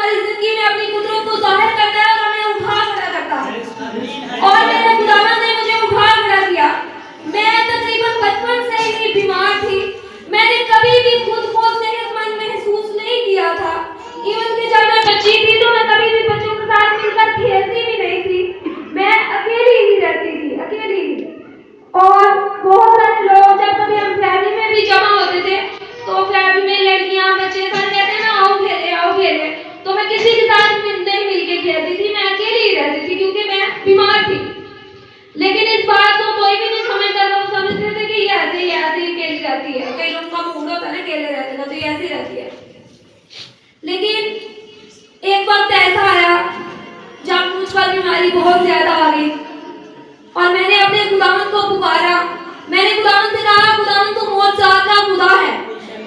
हमारी जिंदगी में अपनी कुदरत को जाहिर करता है और हमें उठा खड़ा करता है। और मेरे खुदावंद ने मुझे उठा खड़ा किया। मैं तकरीबन बचपन से ही बीमार थी। मैंने कभी भी खुद को सेहतमंद महसूस नहीं किया था। इवन कि जब मैं बच्ची थी तो मैं कभी भी बच्चों के साथ मिलकर खेलती भी नहीं थी। मैं अकेली ही रहती थी, अकेली ही। और बहुत सारे लोग, जब कभी हम फैमिली में भी जमा होते थे तो फैमिली में लड़कियां बच्चे सब कहते हैं ना आओ खेले, तो मैं किसी के साथ नहीं मिलके खेलती थी। मैं अकेली ही रहती थी क्योंकि मैं बीमार थी। लेकिन इस बात को कोई भी नहीं समझता था। वो समझते थे कि ये ऐसे ही अकेली रहती है। कई लोगों का मूड होता है ना अकेले रहने का, तो ये ऐसी रहती है। लेकिन एक वक्त ऐसा आया जब मुझ पर बीमारी बहुत ज्यादा आ गई और मैंने अपने खुदावंद को पुकारा। मैंने खुदावंद से कहा, खुदावंद तू मौजूद का खुदा है।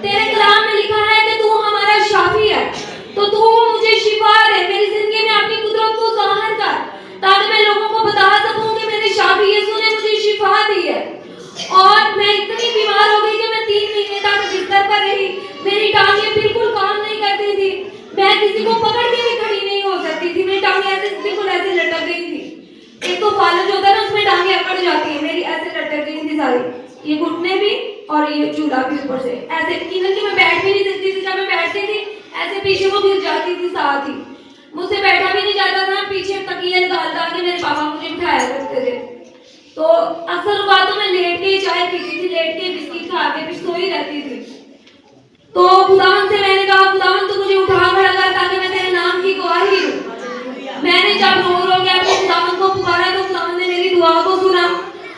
तेरे कलाम में लिखा है कि तू हमारा शाफी है, तो तू मुझे शिफा दे। मेरी जिंदगी में अपनी कुदरत को जाहिर कर ताकि मैं लोगों को बता सकूं कि मेरे शाफी यीशु ने मुझे शिफा दी है। और मैं इतनी बीमार हो गई कि मैं 3 महीने तक बिस्तर पर रही। मेरी टांगें बिल्कुल काम नहीं करती थी। मैं किसी को पकड़ के भी खड़ी नहीं हो सकती थी। मेरी टांगें ऐसे बिल्कुल ऐसे लटक गई थी। एक तो फालज होता है ना, उसमें टांगें अकड़ जाती है। मेरी ऐसे लटक गई थी सारी, ये घुटने भी और ये चूल्हा भी ऊपर से ऐसे। इवन कि मैं बैठ भी नहीं सकती थी। जब मैं बैठती थी ऐसे पीछे को गिर जाती थी। साथ ही मुझसे बैठा भी नहीं जाता था। पीछे तकिया डाल के मेरे पापा मुझे उठाया करते थे। तो अक्सर बातों में लेट के चाय पीती थी, लेट के बिस्किट खा के फिर सोई रहती थी। तो खुदावंद से मैंने कहा, खुदावंद तू मुझे उठा खड़ा कर ताकि मैं तेरे नाम की गवाही दूं। मैंने जब रो के अपने खुदावंद को पुकारा तो खुदावंद ने मेरी दुआ को सुना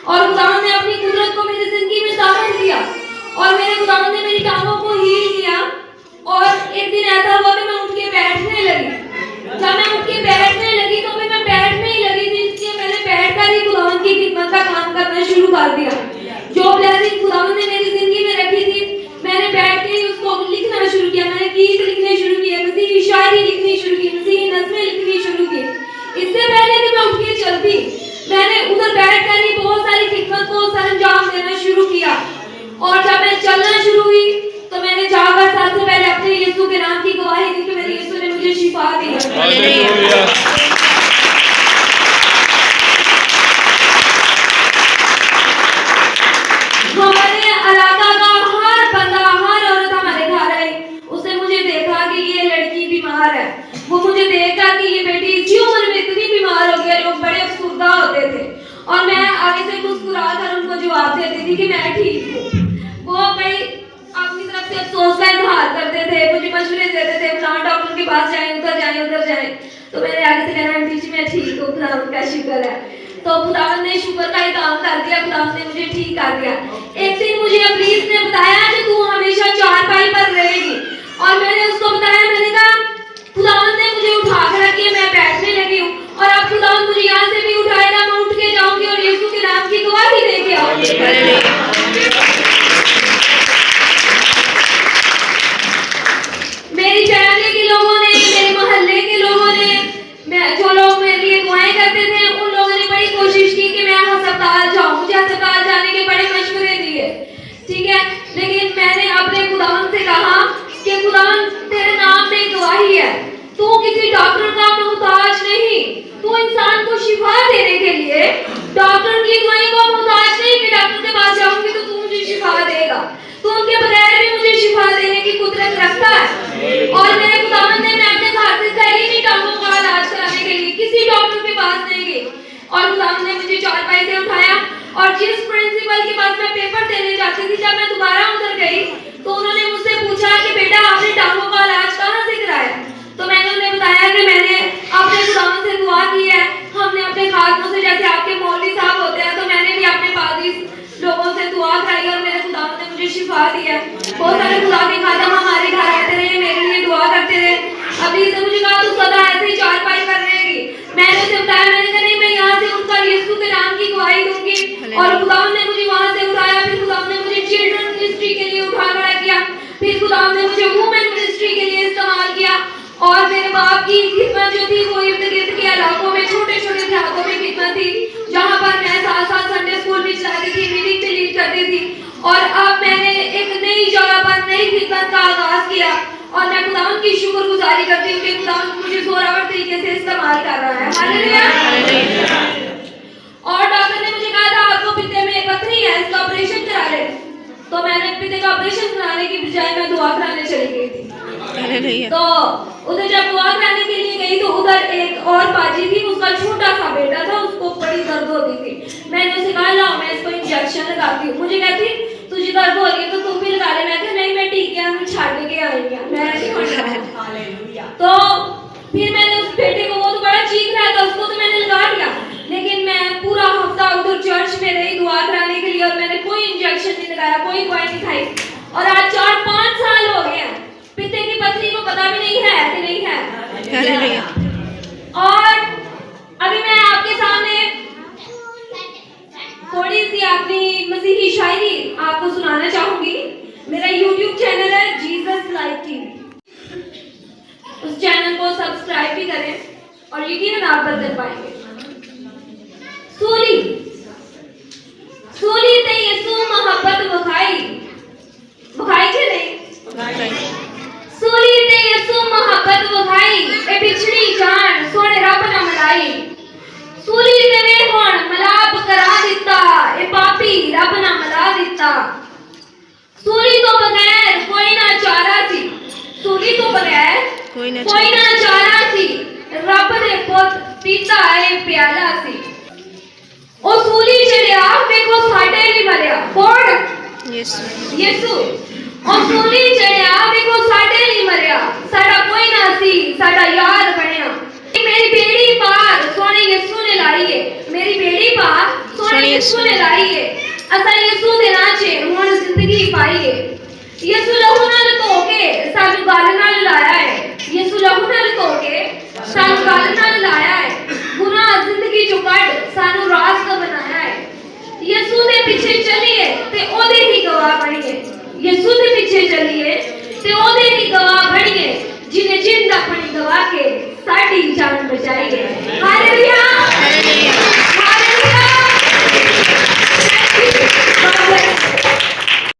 और खुदावंद ने अपनी कुदरत को मेरी जिंदगी में जाहिर किया और मेरे खुदावंद ने मेरी टांगों को हील किया। और एक दिन ऐसा हुआ कि मैं उठ के बैठने लगी। जब मैं उठ के बैठने लगी तो फिर मैं बैठने ही लगी थी, इसलिए मैंने बैठकर ही खुदावंद की खिदमत का काम करना शुरू कर दिया। जो ब्लेसिंग खुदावंद ने मेरी जिंदगी में रखी थी, मैंने बैठ के ही उसको लिखना शुरू किया। मैंने गीत लिखने शुरू किए, मसीह की शायरी लिखनी शुरू की, मसीह की नज़में लिखनी शुरू की। इससे पहले कि मैं उठ के चलती, मैंने उधर बैठकर ही बहुत सारी खिदमत को सरंजाम देना शुरू किया। और जब मैं चलना शुरू हुई तो मैंने जाकर सबसे पहले अपने यीशु के नाम की गवाही दी कि मेरे यीशु ने मुझे शिफा दी। हमारे इलाका का हर बंदा, हर औरत हमारे घर आई, उसने मुझे देखा कि ये लड़की बीमार है। वो मुझे देखा कि ये बेटी इसी उम्र में इतनी बीमार हो गई। लोग बड़े अफसरदा होते थे और मैं आगे से मुस्कुरा कर उनको जवाब देती थी कि मैं ठीक हूँ। वो भाई अपनी तरफ से अफसोस का इजहार करते थे, मुझे मशवरे देते थे, फलां डॉक्टर के पास जाएं, उधर जाएं। तो मैंने आगे से कहना, आंटी जी मैं ठीक हूँ, खुदावंद का शुक्र है। तो खुदावंद ने शुक्र का काम कर दिया, खुदावंद ने मुझे ठीक कर दिया। एक दिन मुझे अब्रीस ने बताया कि तू हमेशा चारपाई पर रहेगी और मैंने उसको बताया। मैंने कहा खुदावंद ने मुझे उठा कर रखी है, मैं बैठने लगी हूँ और अब खुदावंद मुझे यहाँ से भी उठाएगा, मैं उठ के जाऊंगी और यीशु के नाम की गवाही दे के आऊंगी। मेरी फैमिली के लोगों ने, मेरे मोहल्ले के लोगों ने, जो लोग मेरे लिए दुआएं करते थे, उन लोगों ने बड़ी कोशिश की कि मैं अस्पताल जाऊं। मुझे अस्पताल जाने के बड़े मशवरे दिए, ठीक है। लेकिन मैंने अपने खुदावंद से कहा कि खुदावंद तेरे नाम में गवाही है, तू किसी डॉक्टर का मोहताज नहीं। तू इंसान को शिफा देने के लिए डॉक्टर की दवाई को मोहताज नहीं कि डॉक्टर के पास जाऊंगी तो तू मुझे शिफा देगा। तू उनके बगैर भी मुझे शिफा देने की कुदरत रखता है। और मेरे खुदावंद ने, मैं अपने घर से पहले ही टांगों का इलाज कराने के लिए किसी डॉक्टर के पास नहीं गई और खुदावंद ने मुझे चारपाई से उठाया। और जिस प्रिंसिपल के पास मैं पेपर देने जाती थी, जब मैं दोबारा उधर गई तो उन्होंने मुझसे पूछा कि बेटा आपने टांगों का इलाज कहाँ से कराया। तो मैंने उन्हें बताया कि मैंने अपने खुदावंद से दुआ की है। हमने अपने खातों से, जैसे आपके मौलवी साहब होते हैं, तो मैंने भी अपने पादरी लोगों से दुआ कराई और मेरे खुदावंद ने मुझे शिफा दी है। बहुत सारे खुदा के खादम हमारे घर आते रहे, मेरे लिए दुआ करते रहे। अभी से मुझे कहा तू सदा ऐसे ही चारपाई कर रहेगी। मैंने उसे बताया, मैंने कहा नहीं मैं यहाँ से उठकर यीशु के नाम की गवाही दूंगी। और खुदावंद ने मुझे वहाँ से उठाया। फिर खुदावंद ने मुझे चिल्ड्रन मिनिस्ट्री के लिए उठा खड़ा किया। फिर खुदावंद ने मुझे वुमेन मिनिस्ट्री के लिए इस्तेमाल किया। और मेरे बाप की खिदमत जो थी वो इर्द गिर्द के इलाकों में, छोटे छोटे देहातों में खिदमत थी, जहाँ पर मैं साथ संडे स्कूल भी चलाती थी, मीटिंग भी लीड करती थी। और अब मैंने एक नई जगह पर नई खिदमत का आगाज किया और मैं खुदावंद की शुक्रगुजारी करती हूँ कि खुदावंद मुझे जोरावर तरीके से इस्तेमाल कर रहा है। हालेलुया। और डॉक्टर ने मुझे कहा था आपको पित्ते में पथरी है, इसका ऑपरेशन करा ले। तो मैंने पित्ते का ऑपरेशन कराने की बजाय मैं दुआ कराने चली गई थी। तो उधर जब दुआ कराने के लिए गई तो उधर एक और बाजी थी, उसका छोटा सा बेटा था, उसको बड़ी दर्द होती थी। मैंने उसे कहा लाओ मैं इसको इंजेक्शन लगाती हूँ। मुझे कहती तुझे दर्द हो रही है तो तुम भी लगा ले। मैं कहा नहीं मैं ठीक है, हम छाड़ के आएंगे, मैं नहीं होने। तो फिर मैंने उस बेटे को, वो तो बड़ा चीख रहा था, उसको तो मैंने लगा दिया। लेकिन मैं पूरा हफ्ता उधर चर्च में रही दुआ कराने के लिए और मैंने कोई इंजेक्शन नहीं लगाया, कोई दवाई नहीं खाई। और आज 4-5 साल हो गए हैं, पित्ते की पथरी को पता भी नहीं है कि नहीं है। और अभी मैं आपके सामने थोड़ी सी अपनी मसीही शायरी आपको सुनाना चाहूंगी। मेरा YouTube चैनल है जीसस लाइव टीवी, उस चैनल को सब्सक्राइब भी करें और यकीनन आप बरकत पाएंगे। सूली सूली ते यीशु मोहब्बत बखाई के नहीं, सूली ते यीशु मोहब्बत बखाई ए पिछड़ी जान सोने रब ना मलाई। सूली ते वे हुण मलाप करा दिता ए पापी रब ना मला दिता। सूली तो बगैर कोई ना चारा सी, सूली तो बगैर कोई ना चारा सी, रब दे पुत पीता ए प्याला सी। ओ सूली चढ़िया वेखो साडे लिए मरिया, कौन? यीशु। ओ सूली चढ़िया वेखो साडे लिए मरिया, साडा कोई ना सी साडा यार बनिया। मेरी बेड़ी पार सोने यीशु ने लाई है, मेरी बेड़ी पार सोने यीशु ने लाई है। असा यीशु दे नाचे हुण जिंदगी पाई है। यीशु लहू नाल धो के सानू गल नाल लाया है, यीशु लहू नाल धो के सानू गल नाल लाया है। गुनाह जिंदगी चो कढ सानू रास्ता बनाया है। यीशु दे पीछे चलिए ते ओदे ही गवाह बनिए, यीशु दे पीछे चलिए ते ओदे ही गवाह बनिए, जिन्हें जिंद अपनी गवा के साडी जान बचाई है। हालेलुया।